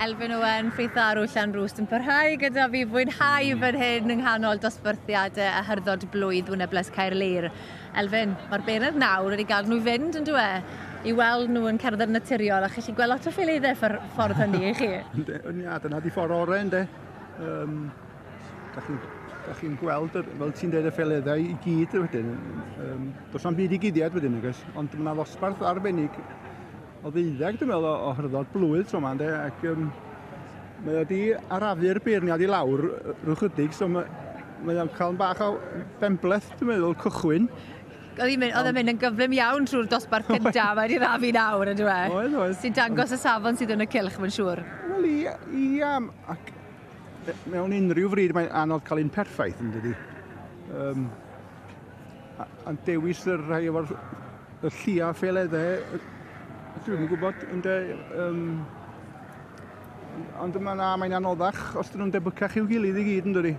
Elfyn Owen, ffeitharw Llanrwst yn parhau gyda fi fwynhau fan hyn yng nghanol dosbarthiadau y Hyrddod Blwydd Wyneblas Caerlyr. Elfyn, mae'r benedd nawr wedi gael nhw i fynd yn dwe i weld nhw yn cerdded naturiol a chi gallu gweld lot o ffiliddau ffordd hynny i chi? Ia, dyna di ffordd orau ynddo. Da chi'n gweld, fel ti'n dweud y ffiliddau i gyd wedyn. Does na'm byd i guddiad wedyn, ond yna ddosbarth arbennig o 12, dwi'n meddwl, o Hyrddod Blwydd tro yma, ac mae wedi arafu'r beirniad i lawr rhyw chydig, so mae o'n cael bach o bembleth, dwi'n meddwl, cychwyn. Oedd e'n mynd yn gyflym iawn trwy'r dosbarth cyntaf, mae wedi rafu nawr, ydw e? Oedd. Sy'n dangos y safon sydd yn y cylch, mae'n siŵr. Wel, ia, ac mewn unrhyw fryd mae'n anodd cael un perffaith, yn dydi. A'n dewis yr rhai efo'r llia ffeileddau, dwi'n gwybod, ond mae'n anoddach os dyn nhw'n debycach i'w gilydd i gyd, yn dydi?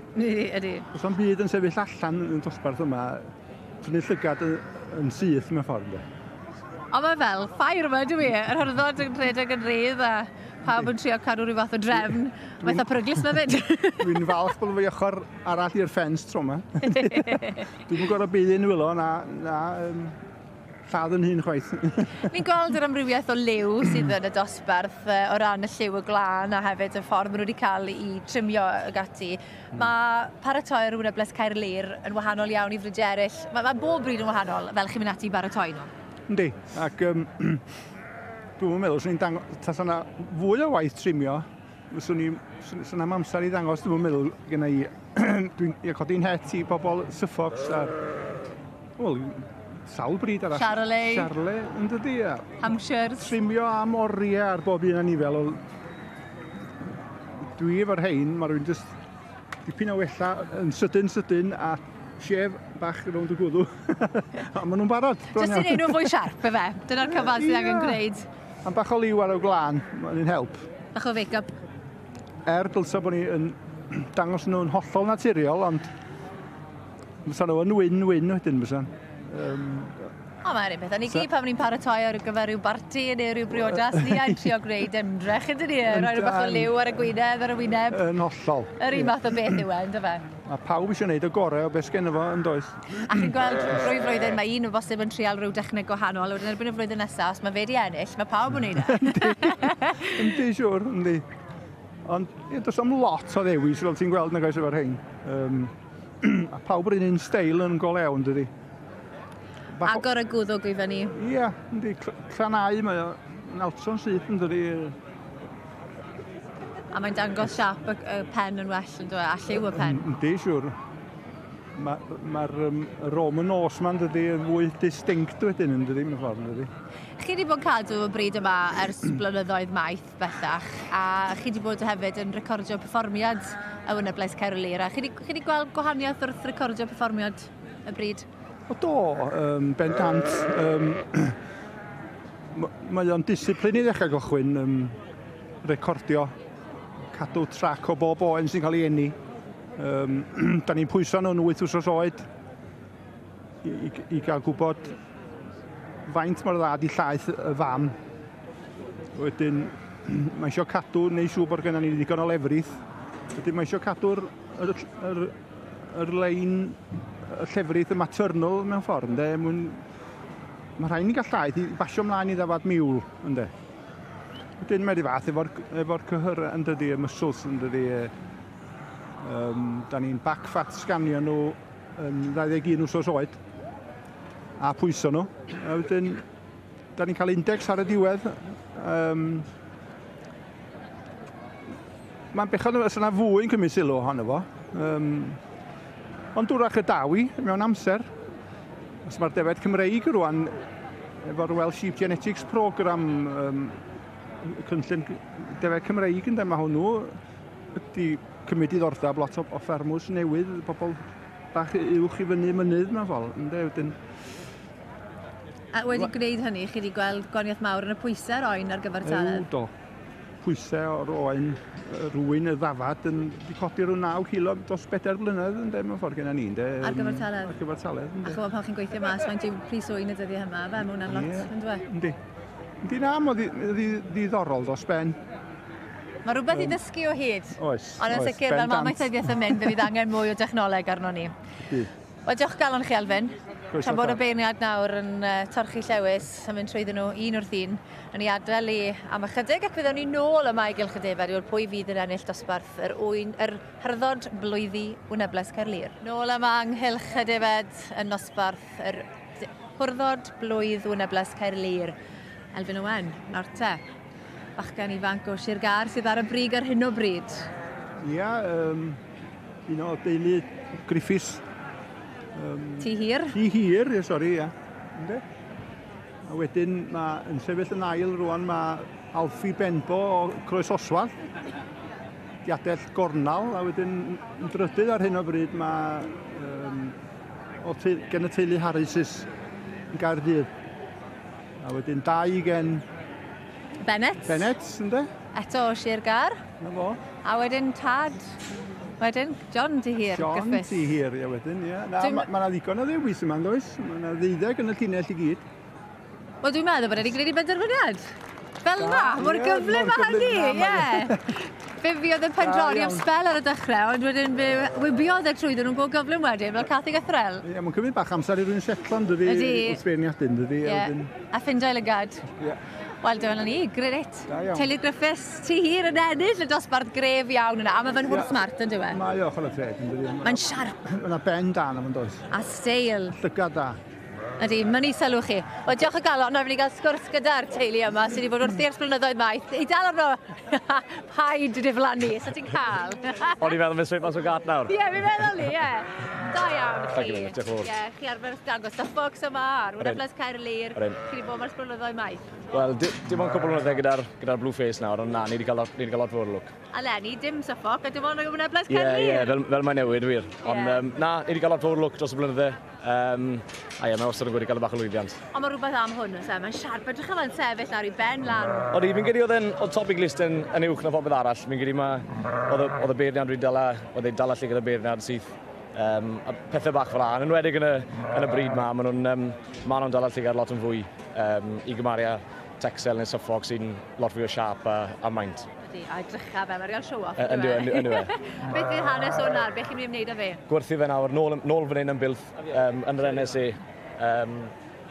Ydy. Os o'n byd yn sefyll allan yn dosbarth yma, prynu llygad yn syth mewn ffordd. Ond mae fel, ffair yma, dwi e, yr Hyrddod yn rhedeg yn redd a pawb yn trio cadw rhyw fath o drefn, fatha peryglis mae fyd. Dwi'n falch bod fi ochr arall i'r ffens tro yma. Dwi'n gwybod o byd yn wylo na lladd yn hyn chwaith. Fi'n gweld yr amrywiaeth o liw sydd yn y dosbarth o ran y lliw y glân a hefyd y ffordd maen nhw wedi cael i trimio y gati. Mae paratoi'r Wyneblas Caerlyr yn wahanol iawn i fryd eraill. Mae bob bryd yn wahanol fel chi'n mynd ati i baratoi nhw. Yndi, ac dwi'n meddwl, swn i'n dangos, tas yna fwy o waith trimio, swn am amser i ddangos, dwi'n meddwl, gyda i, dwi'n codi'n het i bobl Suffolks a, wel, sawl bryd arall. Shearling, yn dydi, ia. Hampshires. Trimio a moriau ar bob un anifel. Dwi efo'r hein, mae rhywun just dipyn o wella yn sydyn a sef bach rownd y gwddw. A maen nhw'n barod. Just i neud nhw'n fwy siarp, efe? Dyna'r cyfal sydd angen gwneud. Am bach o liw ar y glân, mae'n help. Bach o make-up. Dylsa bod ni yn dangos nhw'n hollol naturiol, ond fysa nhw yn win-win wedyn fysa. O, mae'r un peth. Ni gyd pan ni'n paratoi ar gyfer rhyw barti neu rhyw briodas, ni a'n trio gwneud ymdrech ydyn ni. Rhoi rhyw bach o liw ar y gwynedd, ar y wyneb. Yn hollol. Yr un math o beth yw e, ynddo fe? A pawb eisiau gwneud y gorau o beth sgen efo yn does. A chi'n gweld rwy flwyddyn, mae un o bosib yn trial rhyw dechneg gwahanol, wedyn erbyn y flwyddyn nesaf, os mae fe di ennill, mae pawb yn gwneud e. Yndi, siwr, yndi. Ond does am lot o ddewis fel ti'n gweld nag oes efo'r hein. A pawb yr un steil yn go lewn, dydi. Agor y gwddwg i fyny. Ia, yndi, llanau mae o'n altro'n syth yn dydi. A mae'n dangos siap y pen yn well yn dweud, a lliw y pen. Yndi, siwr. Mae'r Roman os ma'n dydi yn fwy distinct wedyn yn dydi, mewn ffordd yn dydi. Chi wedi bod yn cadw y bryd yma ers blynyddoedd maith bellach, a chi wedi bod hefyd yn recordio perfformiad y Wyneblas Caerlyr. A chi wedi gweld gwahaniaeth wrth recordio perfformiad y bryd? O do, bendant. Mae o'n disciplin i ddechrau gychwyn recordio, cadw trac o bob oen sy'n cael ei enni. Da ni'n pwyso nhw'n 8 wsos oed i gael gwybod faint mor dda di llaeth y fam. Wedyn, mae eisiau cadw, neu siw bod gennym ni ddigon o lefrith. Wedyn, mae eisiau cadw'r lein y llefrith y maternal mewn ffordd, ynddo. Mae rhaid ni gael llaeth i basio ymlaen i ddafad miwl, ynddo. Wedyn mae'r fath efo'r cyhyr yn dydi, y muscles yn dydi. Da ni'n back fat sganio nhw yn 21 wsos oed a pwyso nhw. A wedyn, da ni'n cael index ar y diwedd. Mae'n bechod yna fwy yn cymryd sylw ohono fo. Ond dwrach y dawi mewn amser. Os mae'r Defaid Cymreig rwan efo'r Welsh Sheep Genetics Program cynllun Defaid Cymreig yn mae hwnnw wedi cymryd diddordeb lot o ffermws newydd, pobl bach uwch i fyny mynydd mewn ffordd. A wedi gwneud hynny, chi wedi gweld gwaniaeth mawr yn y pwysau'r oen ar gyfer taledd? Do. Pwysau o'r oen rwy'n y ddafad yn wedi codi rhyw 9 kilo dros 4 blynedd mewn ffordd gen ni. Ar gyfer taledd? Ar gyfer taledd. A chybod pan chi'n gweithio mas, mae'n diw pris oen y dyddiau yma, fe, mae hwnna'n lot, yn dwe? Yndi. Yndi na, mae ddiddorol dros ben. Mae rhywbeth i ddysgu o hyd. Oes. Ond yn sicr, fel mae maethydiaeth yn mynd, fe fydd angen mwy o dechnoleg arno ni. Wel, diolch galon chi, Elfyn. Tra bod y beirniad nawr yn torchi llewis, yn mynd trwyddyn nhw un wrth un, yn ei adael i am ychydig ac fyddwn ni nôl yma i gylch y defed o'r pwy fydd yn ennill dosbarth yr Hwrddod Blwyddi Wyneblas Caerlyr. Nôl yma ynghylch y defed yn nosbarth yr Hwrddod Blwydd Wyneblas Caerlyr. Elfyn Owen, nawr te, bachgen ifanc o Sir sydd ar y brig ar hyn o bryd. Ia, un o deulu Griffiths. Ti hir? Ti hir, sori, ia. A wedyn, yn sefyll yn ail rwan, mae Alfie Benbo o Croes Oswald. Diadell Gornal, a wedyn yn drydydd ar hyn o bryd mae gen y teulu Harrises yn Gaerdydd. A wedyn dau gen Bennett. Bennett, ynddo? Eto o Sir Gar. Na fo. A wedyn Tad. Wedyn, John Ti hir. John Ti hir, ia wedyn, ia. Mae yna ddigon o ddewis yma, does? Mae yna 12 yn y llinell i gyd. Wel, dwi'n meddwl bod wedi gwneud i benderfyniad. Fel na, mor gyflym a hynny, ie. Fe fi oedd yn pendroni am spel ar y dechrau, ond wedyn fe wybiodd e trwyddyn nhw'n go gyflym wedyn, fel Cathy Gathrel. Ie, mae'n cymryd bach amser i rwy'n setlo, dydy, wrth beirniadyn, dydy. Ie, a ffindio i lygad. Ie. Wel, dyma ni, gred. Teulu Griffiths, Ti hir yn ennill y dosbarth gref iawn yna, a mae fe'n hwrdd smart yn dywe. Mae o, chol y tred, yn dydy. Mae'n siarp. Mae'n ben dan am yn does. A steil. Llygad da. Ydy, mynd i sylw chi. Wel, diolch o galon, na fi wedi cael sgwrs gyda'r teulu yma sydd wedi bod wrth i'r blynyddoedd maith. I dal arno paid diflannu, so ti'n cael. O'n i'n meddwl mynd straight mas o gat nawr. Ie, fi'n meddwl ni, ie. Da iawn chi. Diolch yn fawr. Ie, chi arfer dangos y ffocs yma ar Wyneblas Caerlyr. Chi wedi bod mae'r blynyddoedd maith. Wel, dim ond cwbl o gyda'r Blueface nawr, ond na, ni wedi cael lot fawr lwc. A Lenny, dim suffoc, a dim ond o Wyneblas Caerlyr. Ie, fel mae'n newid wir. Ond na, ni wedi cael lot fawr lwc dros y blynydde. A ie, mae'n wastad yn gwneud i gael y bach o lwyddiant. Ond mae rhywbeth am hwn, mae'n siarp, edrych yma'n sefyll nawr i ben lan. Oeddi, fi'n gedi oedd topic list yn uwch na popeth arall. Fi'n gedi oedd y beirniad wedi oedd ei dala lle gyda beirniad sydd pethau bach fel an. Yn wedig yn y bryd maen nhw'n dala lle gyda lot yn fwy i gymaru Texel neu Suffolk sy'n lot fwy o siarp a maint. A edrycha fe, mae'n real show-off. Ynddo e. Beth yw'r hanes o nawr? Beth chi'n mynd i wneud â fe? Gwerthu fe nawr, nôl fan hyn yn bilth yn yr NSA.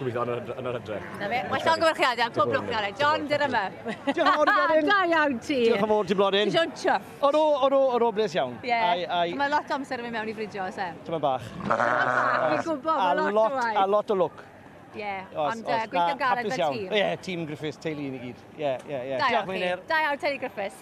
Gobeithio yn yr hydre. Wel, llon gyfarchiadau, pob lwc nawr. John, dyr yma. Diolch yn fawr i blodyn. Da iawn ti. Diolch yn fawr ti blodyn. Ti John Chuff. O'r bles iawn. Ie. Mae lot o amser yn mynd mewn i fridio, oes e? Tyma bach. Fi'n gwybod, mae lot o waith. A lot o lwc. Ie, ond gweithio galed fel tîm. Ie, tîm Griffiths, teulu i ni gyd. Ie. Da iawn, teulu Griffiths.